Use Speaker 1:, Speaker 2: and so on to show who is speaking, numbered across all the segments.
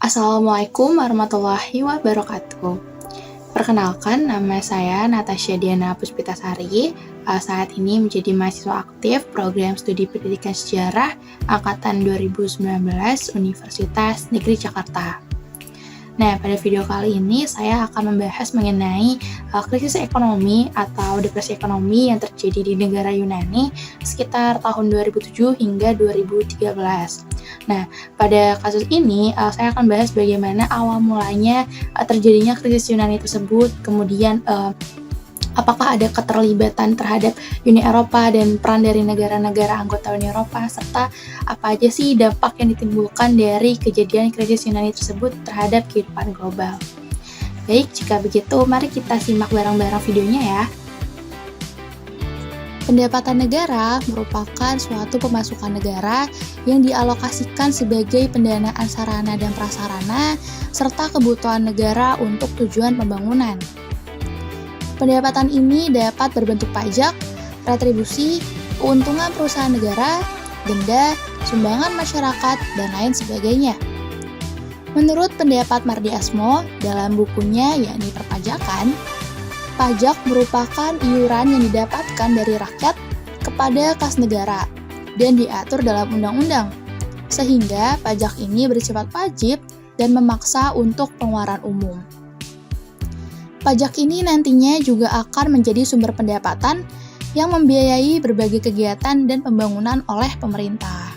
Speaker 1: Assalamualaikum warahmatullahi wabarakatuh. Perkenalkan, nama saya Natasha Diana Puspitasari. Saat ini menjadi mahasiswa aktif program studi pendidikan sejarah angkatan 2019 Universitas Negeri Jakarta. Nah, pada video kali ini saya akan membahas mengenai krisis ekonomi atau depresi ekonomi yang terjadi di negara Yunani sekitar tahun 2007 hingga 2013. Nah, pada kasus ini saya akan bahas bagaimana awal mulanya terjadinya krisis Yunani tersebut, kemudian apakah ada keterlibatan terhadap Uni Eropa dan peran dari negara-negara anggota Uni Eropa, serta apa aja sih dampak yang ditimbulkan dari kejadian krisis Yunani tersebut terhadap kehidupan global. Baik, jika begitu mari kita simak bareng-bareng videonya ya. Pendapatan negara merupakan suatu pemasukan negara yang dialokasikan sebagai pendanaan sarana dan prasarana serta kebutuhan negara untuk tujuan pembangunan. Pendapatan ini dapat berbentuk pajak, retribusi, keuntungan perusahaan negara, denda, sumbangan masyarakat, dan lain sebagainya. Menurut pendapat Mardi Asmo dalam bukunya yakni Perpajakan, pajak merupakan iuran yang didapatkan dari rakyat kepada kas negara dan diatur dalam undang-undang, sehingga pajak ini bersifat wajib dan memaksa untuk pengeluaran umum. Pajak ini nantinya juga akan menjadi sumber pendapatan yang membiayai berbagai kegiatan dan pembangunan oleh pemerintah.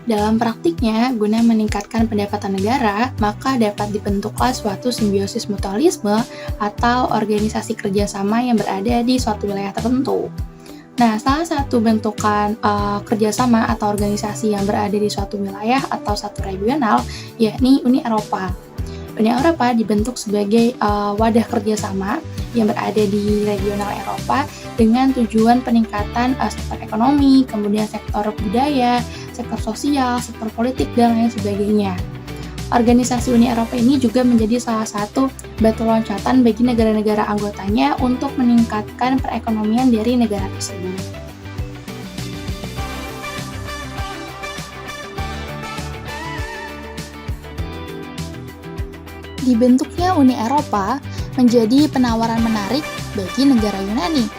Speaker 1: Dalam praktiknya, guna meningkatkan pendapatan negara, maka dapat dibentuklah suatu simbiosis mutualisme atau organisasi kerjasama yang berada di suatu wilayah tertentu. Nah, salah satu bentukan kerjasama atau organisasi yang berada di suatu wilayah atau satu regional, yakni Uni Eropa. Uni Eropa dibentuk sebagai wadah kerjasama yang berada di regional Eropa dengan tujuan peningkatan sektor ekonomi, kemudian sektor budaya, sektor sosial, sektor politik, dan lain sebagainya. Organisasi Uni Eropa ini juga menjadi salah satu batu loncatan bagi negara-negara anggotanya untuk meningkatkan perekonomian dari negara tersebut. Dibentuknya Uni Eropa menjadi penawaran menarik bagi negara Yunani.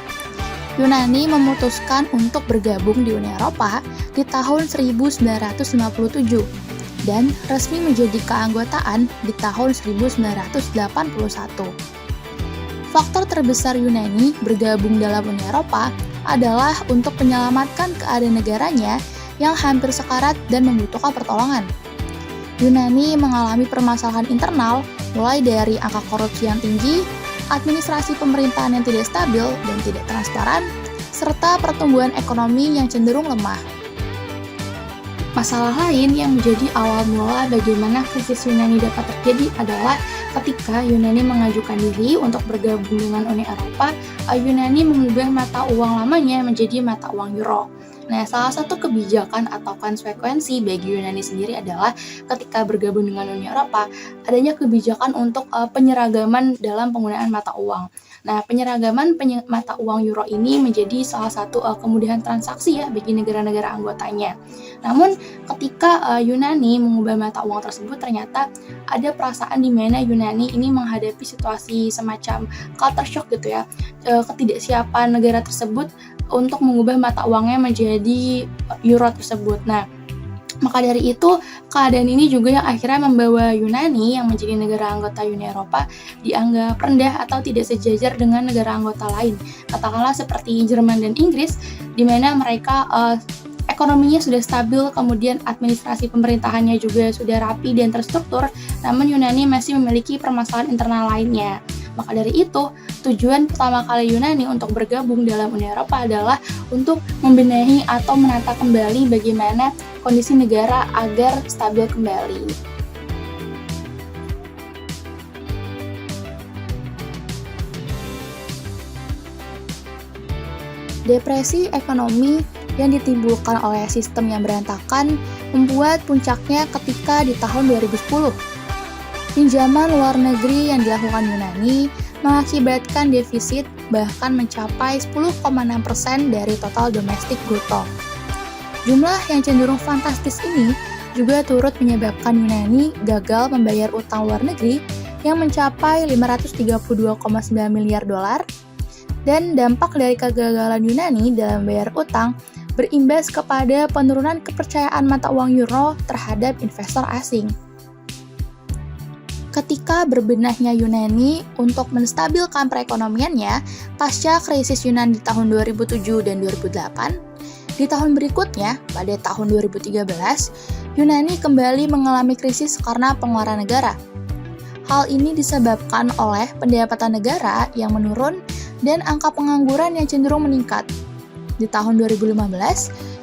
Speaker 1: Yunani memutuskan untuk bergabung di Uni Eropa di tahun 1957 dan resmi menjadi keanggotaan di tahun 1981. Faktor terbesar Yunani bergabung dalam Uni Eropa adalah untuk menyelamatkan keadaan negaranya yang hampir sekarat dan membutuhkan pertolongan. Yunani mengalami permasalahan internal, mulai dari angka korupsi yang tinggi, administrasi pemerintahan yang tidak stabil dan tidak transparan, serta pertumbuhan ekonomi yang cenderung lemah. Masalah lain yang menjadi awal mula bagaimana krisis Yunani dapat terjadi adalah ketika Yunani mengajukan diri untuk bergabung dengan Uni Eropa, Yunani mengubah mata uang lamanya menjadi mata uang euro. Nah, salah satu kebijakan atau konsekuensi bagi Yunani sendiri adalah ketika bergabung dengan Uni Eropa, adanya kebijakan untuk penyeragaman dalam penggunaan mata uang. Nah, penyeragaman mata uang euro ini menjadi salah satu kemudahan transaksi ya bagi negara-negara anggotanya. Namun, ketika Yunani mengubah mata uang tersebut, ternyata ada perasaan di mana Yunani ini menghadapi situasi semacam culture shock gitu ya, ketidaksiapan negara tersebut untuk mengubah mata uangnya menjadi euro tersebut. Nah, maka dari itu, keadaan ini juga yang akhirnya membawa Yunani yang menjadi negara anggota Uni Eropa dianggap rendah atau tidak sejajar dengan negara anggota lain. Katakanlah seperti Jerman dan Inggris, di mana mereka ekonominya sudah stabil, kemudian administrasi pemerintahannya juga sudah rapi dan terstruktur, namun Yunani masih memiliki permasalahan internal lainnya. Maka dari itu, tujuan pertama kali Yunani untuk bergabung dalam Uni Eropa adalah untuk membenahi atau menata kembali bagaimana kondisi negara agar stabil kembali. Depresi ekonomi yang ditimbulkan oleh sistem yang berantakan membuat puncaknya ketika di tahun 2010. Pinjaman luar negeri yang dilakukan Yunani mengakibatkan defisit bahkan mencapai 10,6% dari total domestik bruto. Jumlah yang cenderung fantastis ini juga turut menyebabkan Yunani gagal membayar utang luar negeri yang mencapai 532,9 miliar dolar. Dan dampak dari kegagalan Yunani dalam membayar utang berimbas kepada penurunan kepercayaan mata uang euro terhadap investor asing. Ketika berbenahnya Yunani untuk menstabilkan perekonomiannya pasca krisis Yunani di tahun 2007 dan 2008, di tahun berikutnya, pada tahun 2013, Yunani kembali mengalami krisis karena pengeluaran negara. Hal ini disebabkan oleh pendapatan negara yang menurun dan angka pengangguran yang cenderung meningkat. Di tahun 2015,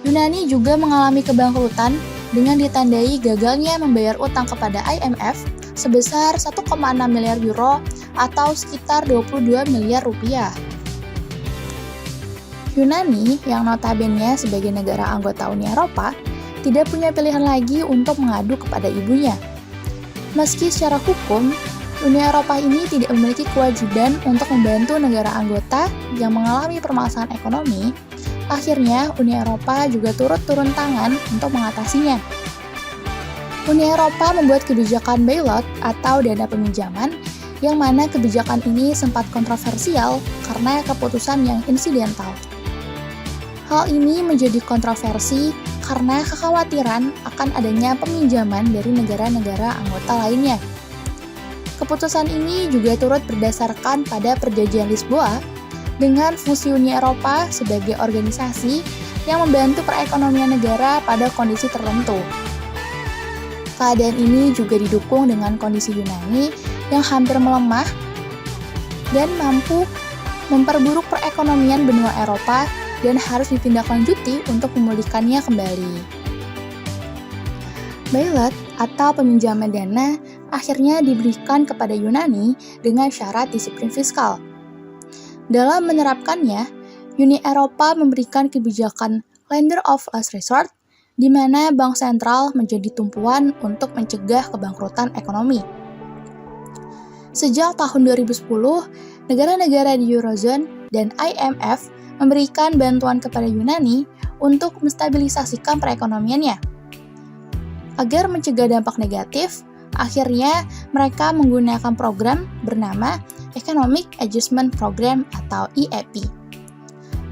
Speaker 1: Yunani juga mengalami kebangkrutan dengan ditandai gagalnya membayar utang kepada IMF sebesar 1,6 miliar euro atau sekitar 22 miliar rupiah. Yunani, yang notabene sebagai negara anggota Uni Eropa, tidak punya pilihan lagi untuk mengadu kepada ibunya. Meski secara hukum, Uni Eropa ini tidak memiliki kewajiban untuk membantu negara anggota yang mengalami permasalahan ekonomi, akhirnya Uni Eropa juga turut turun tangan untuk mengatasinya. Uni Eropa membuat kebijakan bailout atau dana peminjaman, yang mana kebijakan ini sempat kontroversial karena keputusan yang insidental. Hal ini menjadi kontroversi karena kekhawatiran akan adanya peminjaman dari negara-negara anggota lainnya. Keputusan ini juga turut berdasarkan pada Perjanjian Lisboa dengan fungsi Uni Eropa sebagai organisasi yang membantu perekonomian negara pada kondisi tertentu. Keadaan ini juga didukung dengan kondisi Yunani yang hampir melemah dan mampu memperburuk perekonomian benua Eropa dan harus ditindaklanjuti untuk memulihkannya kembali. Bailout atau peminjaman dana akhirnya diberikan kepada Yunani dengan syarat disiplin fiskal. Dalam menerapkannya, Uni Eropa memberikan kebijakan lender of last resort, di mana bank sentral menjadi tumpuan untuk mencegah kebangkrutan ekonomi. Sejak tahun 2010, negara-negara di Eurozone dan IMF memberikan bantuan kepada Yunani untuk menstabilisasikan perekonomiannya. Agar mencegah dampak negatif, akhirnya mereka menggunakan program bernama Economic Adjustment Program atau EAP.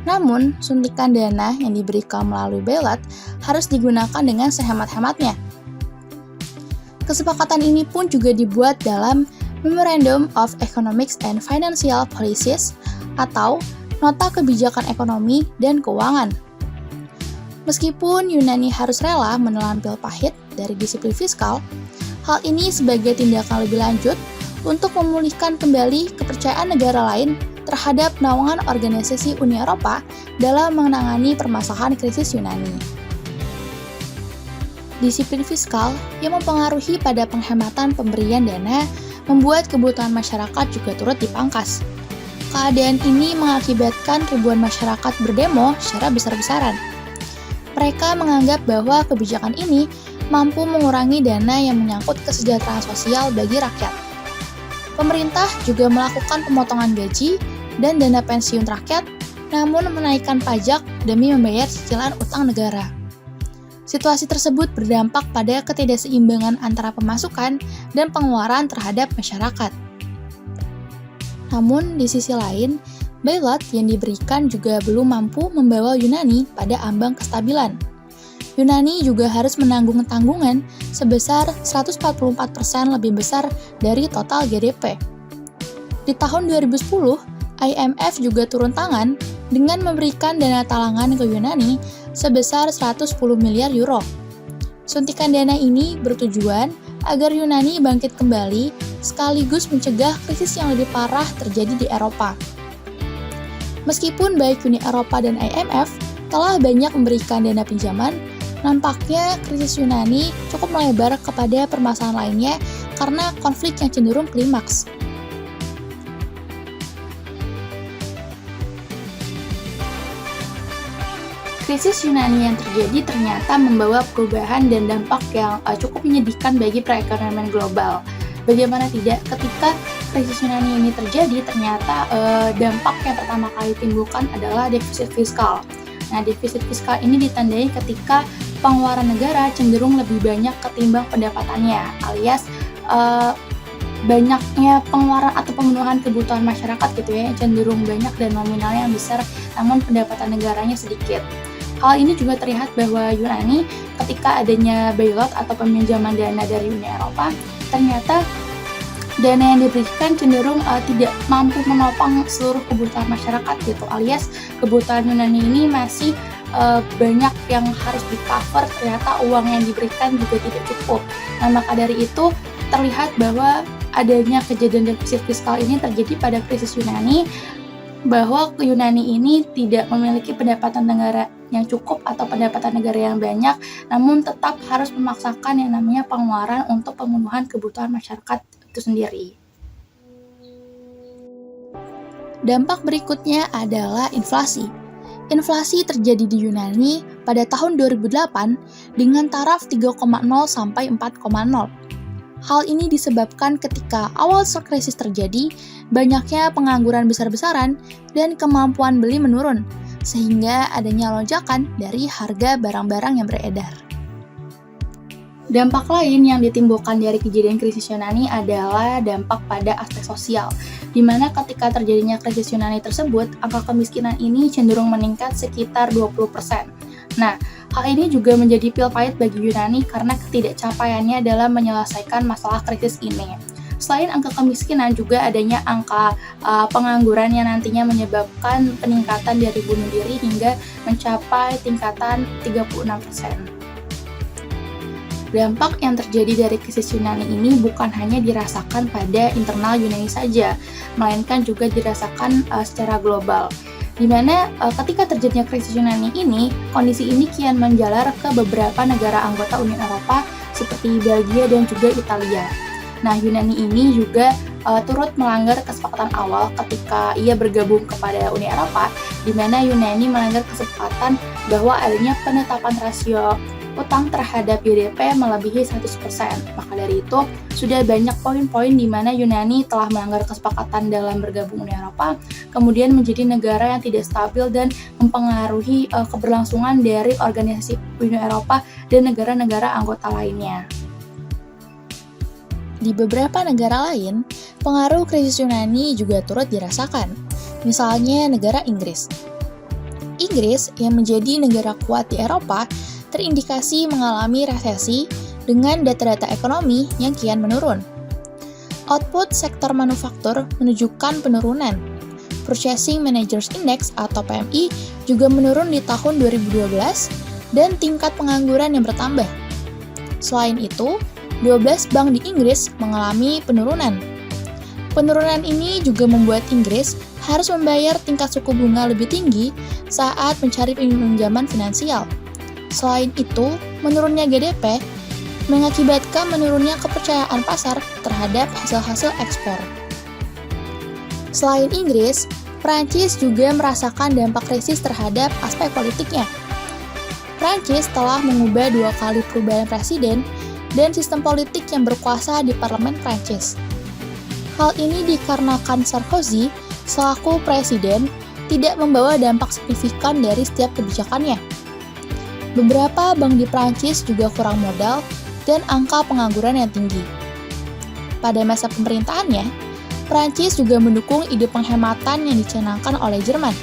Speaker 1: Namun, suntikan dana yang diberikan melalui bailout harus digunakan dengan sehemat-hematnya. Kesepakatan ini pun juga dibuat dalam Memorandum of Economics and Financial Policies atau Nota Kebijakan Ekonomi dan Keuangan. Meskipun Yunani harus rela menelan pil pahit dari disiplin fiskal, hal ini sebagai tindakan lebih lanjut untuk memulihkan kembali kepercayaan negara lain terhadap naungan organisasi Uni Eropa dalam menangani permasalahan krisis Yunani. Disiplin fiskal yang mempengaruhi pada penghematan pemberian dana membuat kebutuhan masyarakat juga turut dipangkas. Keadaan ini mengakibatkan ribuan masyarakat berdemo secara besar-besaran. Mereka menganggap bahwa kebijakan ini mampu mengurangi dana yang menyangkut kesejahteraan sosial bagi rakyat. Pemerintah juga melakukan pemotongan gaji dan dana pensiun rakyat, namun menaikkan pajak demi membayar cicilan utang negara. Situasi tersebut berdampak pada ketidakseimbangan antara pemasukan dan pengeluaran terhadap masyarakat. Namun, di sisi lain, bailout yang diberikan juga belum mampu membawa Yunani pada ambang kestabilan. Yunani juga harus menanggung tanggungan sebesar 144% lebih besar dari total GDP. Di tahun 2010, IMF juga turun tangan dengan memberikan dana talangan ke Yunani sebesar 110 miliar euro. Suntikan dana ini bertujuan agar Yunani bangkit kembali sekaligus mencegah krisis yang lebih parah terjadi di Eropa. Meskipun baik Uni Eropa dan IMF telah banyak memberikan dana pinjaman, nampaknya krisis Yunani cukup melebar kepada permasalahan lainnya karena konflik yang cenderung klimaks. Krisis Yunani yang terjadi ternyata membawa perubahan dan dampak yang cukup menyedihkan bagi perekonomian global. Bagaimana tidak, ketika krisis Yunani ini terjadi, ternyata dampak yang pertama kali timbulkan adalah defisit fiskal. Nah, defisit fiskal ini ditandai ketika pengeluaran negara cenderung lebih banyak ketimbang pendapatannya, alias banyaknya pengeluaran atau pemenuhan kebutuhan masyarakat gitu ya, cenderung banyak dan nominalnya yang besar, namun pendapatan negaranya sedikit. Hal ini juga terlihat bahwa Yunani ketika adanya bailout atau peminjaman dana dari Uni Eropa, ternyata dana yang diberikan cenderung tidak mampu menopang seluruh kebutuhan masyarakat gitu, alias kebutuhan Yunani ini masih banyak yang harus di-cover, ternyata uang yang diberikan juga tidak cukup. Nah, maka dari itu terlihat bahwa adanya kejadian defisit fiskal ini terjadi pada krisis Yunani, bahwa Yunani ini tidak memiliki pendapatan negara yang cukup atau pendapatan negara yang banyak, namun tetap harus memaksakan yang namanya pengeluaran untuk pemenuhan kebutuhan masyarakat itu sendiri. Dampak berikutnya adalah inflasi. Inflasi terjadi di Yunani pada tahun 2008 dengan taraf 3,0 sampai 4,0. Hal ini disebabkan ketika awal krisis terjadi, banyaknya pengangguran besar-besaran dan kemampuan beli menurun, sehingga adanya lonjakan dari harga barang-barang yang beredar. Dampak lain yang ditimbulkan dari kejadian krisis Yunani adalah dampak pada aspek sosial, di mana ketika terjadinya krisis Yunani tersebut, angka kemiskinan ini cenderung meningkat sekitar 20%. Nah, hal ini juga menjadi pil pahit bagi Yunani karena ketidakcapaiannya dalam menyelesaikan masalah krisis ini. Selain angka kemiskinan, juga adanya angka pengangguran yang nantinya menyebabkan peningkatan dari bunuh diri hingga mencapai tingkatan 36%. Dampak yang terjadi dari krisis Yunani ini bukan hanya dirasakan pada internal Yunani saja, melainkan juga dirasakan secara global. Di mana ketika terjadinya krisis Yunani ini, kondisi ini kian menjalar ke beberapa negara anggota Uni Eropa seperti Belgia dan juga Italia. Nah, Yunani ini juga turut melanggar kesepakatan awal ketika ia bergabung kepada Uni Eropa, di mana Yunani melanggar kesepakatan bahwa adanya penetapan rasio utang terhadap GDP melebihi 100%. Maka dari itu, sudah banyak poin-poin di mana Yunani telah melanggar kesepakatan dalam bergabung Uni Eropa, kemudian menjadi negara yang tidak stabil dan mempengaruhi keberlangsungan dari organisasi Uni Eropa dan negara-negara anggota lainnya. Di beberapa negara lain, pengaruh krisis Yunani juga turut dirasakan. Misalnya negara Inggris. Inggris yang menjadi negara kuat di Eropa terindikasi mengalami resesi dengan data-data ekonomi yang kian menurun. Output sektor manufaktur menunjukkan penurunan. Purchasing Managers Index atau PMI juga menurun di tahun 2012 dan tingkat pengangguran yang bertambah. Selain itu, 12 bank di Inggris mengalami penurunan. Penurunan ini juga membuat Inggris harus membayar tingkat suku bunga lebih tinggi saat mencari pinjaman finansial. Selain itu, menurunnya GDP mengakibatkan menurunnya kepercayaan pasar terhadap hasil-hasil ekspor. Selain Inggris, Prancis juga merasakan dampak krisis terhadap aspek politiknya. Prancis telah mengubah 2 kali perubahan presiden dan sistem politik yang berkuasa di parlemen Prancis. Hal ini dikarenakan Sarkozy selaku presiden tidak membawa dampak signifikan dari setiap kebijakannya. Beberapa bank di Prancis juga kurang modal dan angka pengangguran yang tinggi. Pada masa pemerintahannya, Prancis juga mendukung ide penghematan yang dicanangkan oleh Jerman.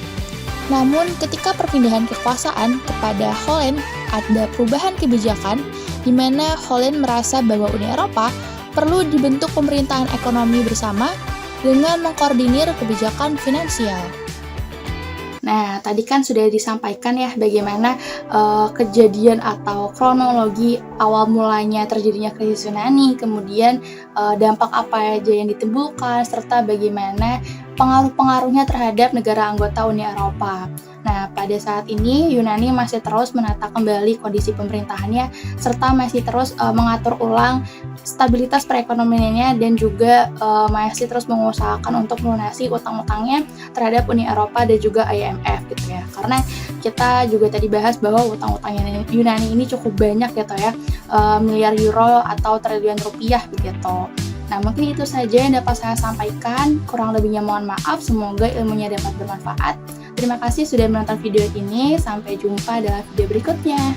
Speaker 1: Namun, ketika perpindahan kekuasaan kepada Holland, ada perubahan kebijakan di mana Holland merasa bahwa Uni Eropa perlu dibentuk pemerintahan ekonomi bersama dengan mengkoordinir kebijakan finansial. Nah, tadi kan sudah disampaikan ya bagaimana kejadian atau kronologi awal mulanya terjadinya krisis Yunani, kemudian dampak apa aja yang ditimbulkan, serta bagaimana pengaruh-pengaruhnya terhadap negara anggota Uni Eropa. Nah, pada saat ini Yunani masih terus menata kembali kondisi pemerintahannya, serta masih terus mengatur ulang stabilitas perekonomiannya dan juga masih terus mengusahakan untuk melunasi utang-utangnya terhadap Uni Eropa dan juga IMF gitu ya. Karena kita juga tadi bahas bahwa utang-utangnya Yunani ini cukup banyak gitu ya, miliar euro atau triliun rupiah begitu. Nah, mungkin itu saja yang dapat saya sampaikan. Kurang lebihnya mohon maaf, semoga ilmunya dapat bermanfaat. Terima kasih sudah menonton video ini. Sampai jumpa dalam video berikutnya.